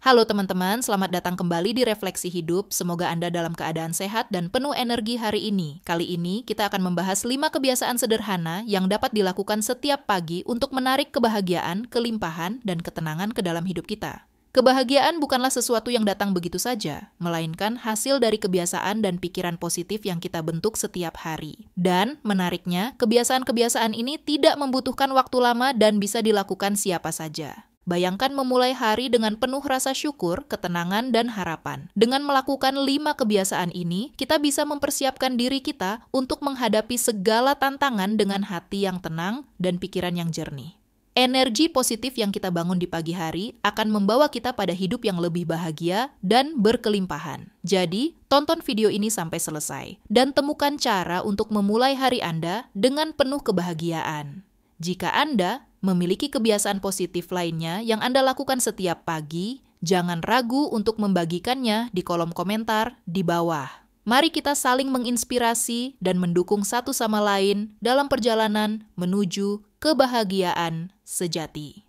Halo teman-teman, selamat datang kembali di Refleksi Hidup. Semoga Anda dalam keadaan sehat dan penuh energi hari ini. Kali ini kita akan membahas 5 kebiasaan sederhana yang dapat dilakukan setiap pagi untuk menarik kebahagiaan, kelimpahan, dan ketenangan ke dalam hidup kita. Kebahagiaan bukanlah sesuatu yang datang begitu saja, melainkan hasil dari kebiasaan dan pikiran positif yang kita bentuk setiap hari. Dan menariknya, kebiasaan-kebiasaan ini tidak membutuhkan waktu lama dan bisa dilakukan siapa saja. Bayangkan memulai hari dengan penuh rasa syukur, ketenangan, dan harapan. Dengan melakukan 5 kebiasaan ini, kita bisa mempersiapkan diri kita untuk menghadapi segala tantangan dengan hati yang tenang dan pikiran yang jernih. Energi positif yang kita bangun di pagi hari akan membawa kita pada hidup yang lebih bahagia dan berkelimpahan. Jadi, tonton video ini sampai selesai dan temukan cara untuk memulai hari Anda dengan penuh kebahagiaan. Jika Anda memiliki kebiasaan positif lainnya yang Anda lakukan setiap pagi, jangan ragu untuk membagikannya di kolom komentar di bawah. Mari kita saling menginspirasi dan mendukung satu sama lain dalam perjalanan menuju kebahagiaan sejati.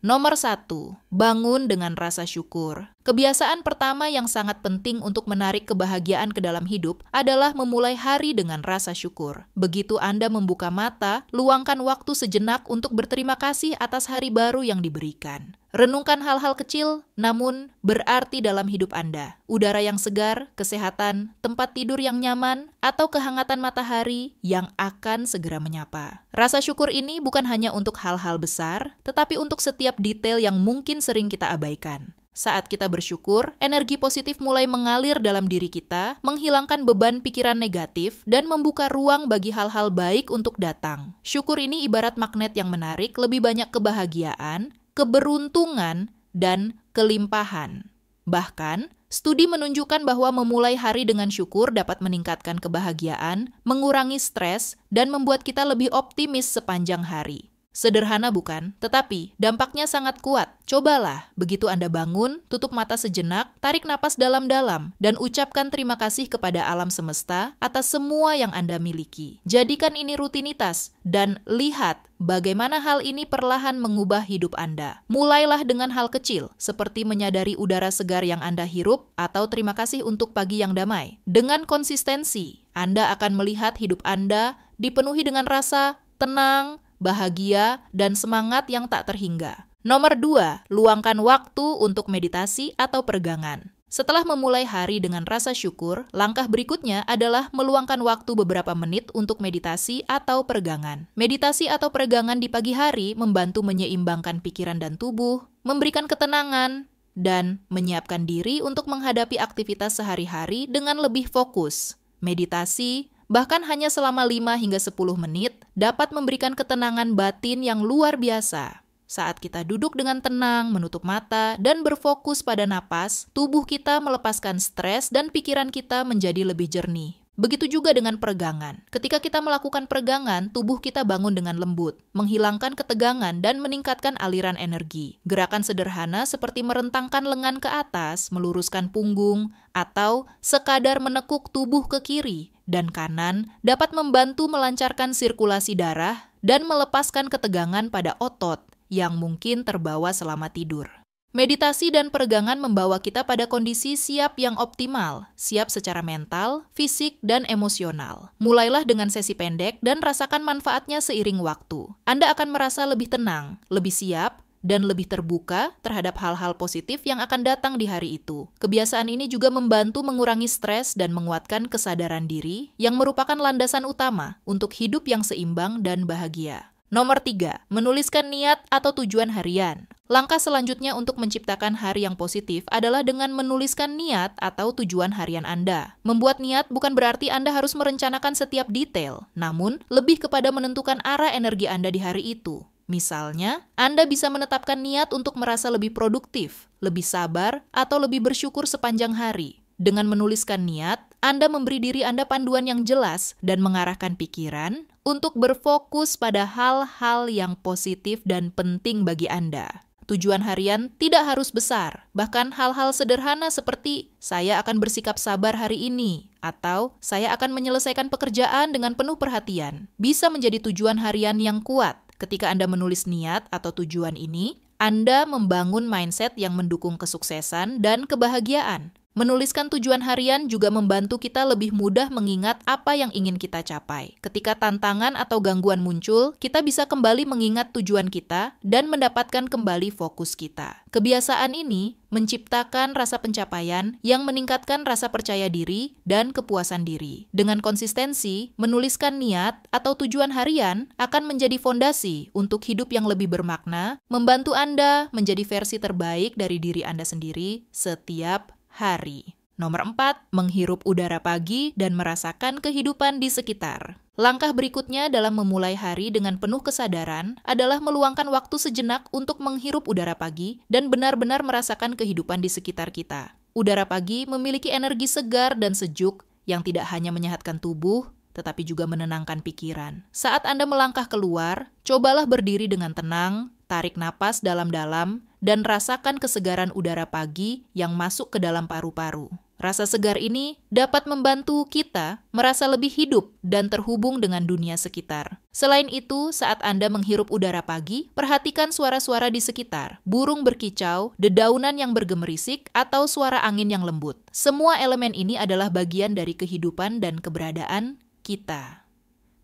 Nomor 1, bangun dengan rasa syukur. Kebiasaan pertama yang sangat penting untuk menarik kebahagiaan ke dalam hidup adalah memulai hari dengan rasa syukur. Begitu Anda membuka mata, luangkan waktu sejenak untuk berterima kasih atas hari baru yang diberikan. Renungkan hal-hal kecil, namun berarti dalam hidup Anda. Udara yang segar, kesehatan, tempat tidur yang nyaman, atau kehangatan matahari yang akan segera menyapa. Rasa syukur ini bukan hanya untuk hal-hal besar, tetapi untuk setiap detail yang mungkin sering kita abaikan. Saat kita bersyukur, energi positif mulai mengalir dalam diri kita, menghilangkan beban pikiran negatif, dan membuka ruang bagi hal-hal baik untuk datang. Syukur ini ibarat magnet yang menarik lebih banyak kebahagiaan, keberuntungan, dan kelimpahan. Bahkan, studi menunjukkan bahwa memulai hari dengan syukur dapat meningkatkan kebahagiaan, mengurangi stres, dan membuat kita lebih optimis sepanjang hari. Sederhana bukan? Tetapi dampaknya sangat kuat. Cobalah, begitu Anda bangun, tutup mata sejenak, tarik napas dalam-dalam, dan ucapkan terima kasih kepada alam semesta atas semua yang Anda miliki. Jadikan ini rutinitas, dan lihat bagaimana hal ini perlahan mengubah hidup Anda. Mulailah dengan hal kecil, seperti menyadari udara segar yang Anda hirup, atau terima kasih untuk pagi yang damai. Dengan konsistensi, Anda akan melihat hidup Anda dipenuhi dengan rasa tenang, bahagia, dan semangat yang tak terhingga. Nomor 2, luangkan waktu untuk meditasi atau peregangan. Setelah memulai hari dengan rasa syukur, langkah berikutnya adalah meluangkan waktu beberapa menit untuk meditasi atau peregangan. Meditasi atau peregangan di pagi hari membantu menyeimbangkan pikiran dan tubuh, memberikan ketenangan, dan menyiapkan diri untuk menghadapi aktivitas sehari-hari dengan lebih fokus. Meditasi, bahkan hanya selama 5 hingga 10 menit, dapat memberikan ketenangan batin yang luar biasa. Saat kita duduk dengan tenang, menutup mata, dan berfokus pada napas, tubuh kita melepaskan stres dan pikiran kita menjadi lebih jernih. Begitu juga dengan peregangan. Ketika kita melakukan peregangan, tubuh kita bangun dengan lembut, menghilangkan ketegangan dan meningkatkan aliran energi. Gerakan sederhana seperti merentangkan lengan ke atas, meluruskan punggung, atau sekadar menekuk tubuh ke kiri dan kanan dapat membantu melancarkan sirkulasi darah dan melepaskan ketegangan pada otot yang mungkin terbawa selama tidur. Meditasi dan peregangan membawa kita pada kondisi siap yang optimal, siap secara mental, fisik, dan emosional. Mulailah dengan sesi pendek dan rasakan manfaatnya seiring waktu. Anda akan merasa lebih tenang, lebih siap, dan lebih terbuka terhadap hal-hal positif yang akan datang di hari itu. Kebiasaan ini juga membantu mengurangi stres dan menguatkan kesadaran diri yang merupakan landasan utama untuk hidup yang seimbang dan bahagia. Nomor 3, menuliskan niat atau tujuan harian. Langkah selanjutnya untuk menciptakan hari yang positif adalah dengan menuliskan niat atau tujuan harian Anda. Membuat niat bukan berarti Anda harus merencanakan setiap detail, namun lebih kepada menentukan arah energi Anda di hari itu. Misalnya, Anda bisa menetapkan niat untuk merasa lebih produktif, lebih sabar, atau lebih bersyukur sepanjang hari. Dengan menuliskan niat, Anda memberi diri Anda panduan yang jelas dan mengarahkan pikiran untuk berfokus pada hal-hal yang positif dan penting bagi Anda. Tujuan harian tidak harus besar, bahkan hal-hal sederhana seperti saya akan bersikap sabar hari ini, atau saya akan menyelesaikan pekerjaan dengan penuh perhatian, bisa menjadi tujuan harian yang kuat. Ketika Anda menulis niat atau tujuan ini, Anda membangun mindset yang mendukung kesuksesan dan kebahagiaan. Menuliskan tujuan harian juga membantu kita lebih mudah mengingat apa yang ingin kita capai. Ketika tantangan atau gangguan muncul, kita bisa kembali mengingat tujuan kita dan mendapatkan kembali fokus kita. Kebiasaan ini menciptakan rasa pencapaian yang meningkatkan rasa percaya diri dan kepuasan diri. Dengan konsistensi, menuliskan niat atau tujuan harian akan menjadi fondasi untuk hidup yang lebih bermakna, membantu Anda menjadi versi terbaik dari diri Anda sendiri setiap hari. Nomor 4, menghirup udara pagi dan merasakan kehidupan di sekitar. Langkah berikutnya dalam memulai hari dengan penuh kesadaran adalah meluangkan waktu sejenak untuk menghirup udara pagi dan benar-benar merasakan kehidupan di sekitar kita. Udara pagi memiliki energi segar dan sejuk yang tidak hanya menyehatkan tubuh, tetapi juga menenangkan pikiran. Saat Anda melangkah keluar, cobalah berdiri dengan tenang, tarik napas dalam-dalam, dan rasakan kesegaran udara pagi yang masuk ke dalam paru-paru. Rasa segar ini dapat membantu kita merasa lebih hidup dan terhubung dengan dunia sekitar. Selain itu, saat Anda menghirup udara pagi, perhatikan suara-suara di sekitar, burung berkicau, dedaunan yang bergemerisik, atau suara angin yang lembut. Semua elemen ini adalah bagian dari kehidupan dan keberadaan kita.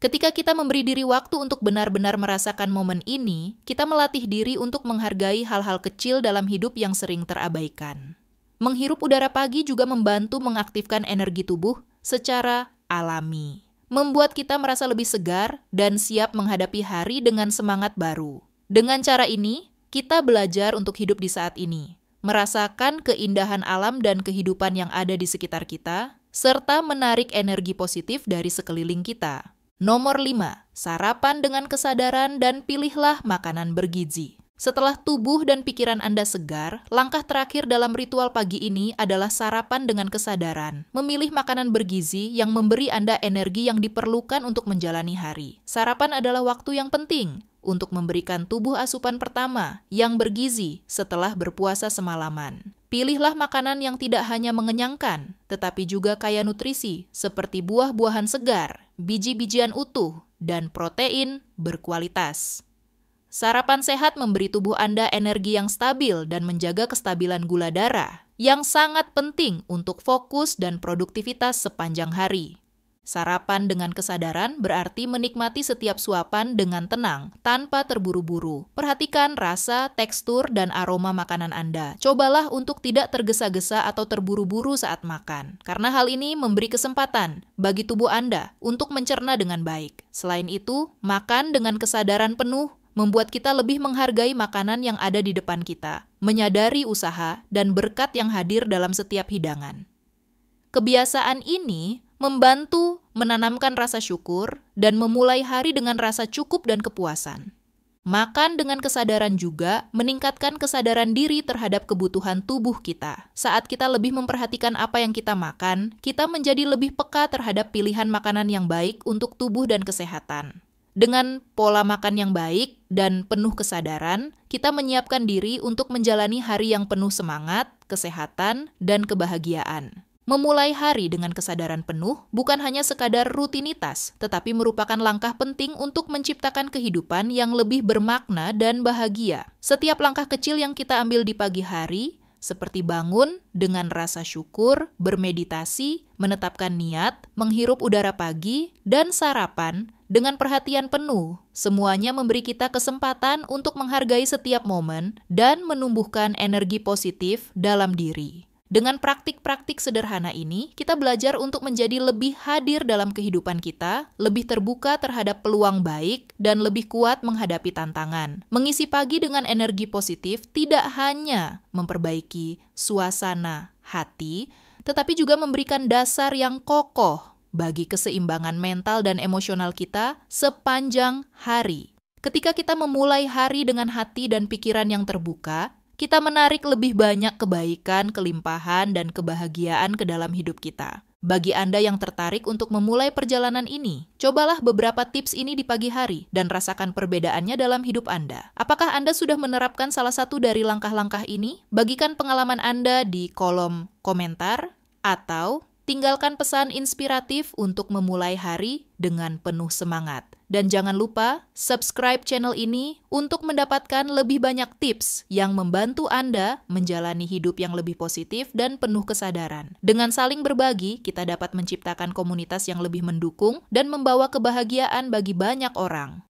Ketika kita memberi diri waktu untuk benar-benar merasakan momen ini, kita melatih diri untuk menghargai hal-hal kecil dalam hidup yang sering terabaikan. Menghirup udara pagi juga membantu mengaktifkan energi tubuh secara alami, membuat kita merasa lebih segar dan siap menghadapi hari dengan semangat baru. Dengan cara ini, kita belajar untuk hidup di saat ini, merasakan keindahan alam dan kehidupan yang ada di sekitar kita, serta menarik energi positif dari sekeliling kita. Nomor 5, sarapan dengan kesadaran dan pilihlah makanan bergizi. Setelah tubuh dan pikiran Anda segar, langkah terakhir dalam ritual pagi ini adalah sarapan dengan kesadaran. Memilih makanan bergizi yang memberi Anda energi yang diperlukan untuk menjalani hari. Sarapan adalah waktu yang penting untuk memberikan tubuh asupan pertama yang bergizi setelah berpuasa semalaman. Pilihlah makanan yang tidak hanya mengenyangkan, tetapi juga kaya nutrisi seperti buah-buahan segar, biji-bijian utuh, dan protein berkualitas. Sarapan sehat memberi tubuh Anda energi yang stabil dan menjaga kestabilan gula darah, yang sangat penting untuk fokus dan produktivitas sepanjang hari. Sarapan dengan kesadaran berarti menikmati setiap suapan dengan tenang, tanpa terburu-buru. Perhatikan rasa, tekstur, dan aroma makanan Anda. Cobalah untuk tidak tergesa-gesa atau terburu-buru saat makan, karena hal ini memberi kesempatan bagi tubuh Anda untuk mencerna dengan baik. Selain itu, makan dengan kesadaran penuh membuat kita lebih menghargai makanan yang ada di depan kita, menyadari usaha dan berkat yang hadir dalam setiap hidangan. Kebiasaan ini membantu menanamkan rasa syukur dan memulai hari dengan rasa cukup dan kepuasan. Makan dengan kesadaran juga meningkatkan kesadaran diri terhadap kebutuhan tubuh kita. Saat kita lebih memperhatikan apa yang kita makan, kita menjadi lebih peka terhadap pilihan makanan yang baik untuk tubuh dan kesehatan. Dengan pola makan yang baik dan penuh kesadaran, kita menyiapkan diri untuk menjalani hari yang penuh semangat, kesehatan, dan kebahagiaan. Memulai hari dengan kesadaran penuh bukan hanya sekadar rutinitas, tetapi merupakan langkah penting untuk menciptakan kehidupan yang lebih bermakna dan bahagia. Setiap langkah kecil yang kita ambil di pagi hari, seperti bangun dengan rasa syukur, bermeditasi, menetapkan niat, menghirup udara pagi, dan sarapan dengan perhatian penuh, semuanya memberi kita kesempatan untuk menghargai setiap momen dan menumbuhkan energi positif dalam diri. Dengan praktik-praktik sederhana ini, kita belajar untuk menjadi lebih hadir dalam kehidupan kita, lebih terbuka terhadap peluang baik, dan lebih kuat menghadapi tantangan. Mengisi pagi dengan energi positif tidak hanya memperbaiki suasana hati, tetapi juga memberikan dasar yang kokoh bagi keseimbangan mental dan emosional kita sepanjang hari. Ketika kita memulai hari dengan hati dan pikiran yang terbuka, kita menarik lebih banyak kebaikan, kelimpahan, dan kebahagiaan ke dalam hidup kita. Bagi Anda yang tertarik untuk memulai perjalanan ini, cobalah beberapa tips ini di pagi hari dan rasakan perbedaannya dalam hidup Anda. Apakah Anda sudah menerapkan salah satu dari langkah-langkah ini? Bagikan pengalaman Anda di kolom komentar atau tinggalkan pesan inspiratif untuk memulai hari dengan penuh semangat. Dan jangan lupa subscribe channel ini untuk mendapatkan lebih banyak tips yang membantu Anda menjalani hidup yang lebih positif dan penuh kesadaran. Dengan saling berbagi, kita dapat menciptakan komunitas yang lebih mendukung dan membawa kebahagiaan bagi banyak orang.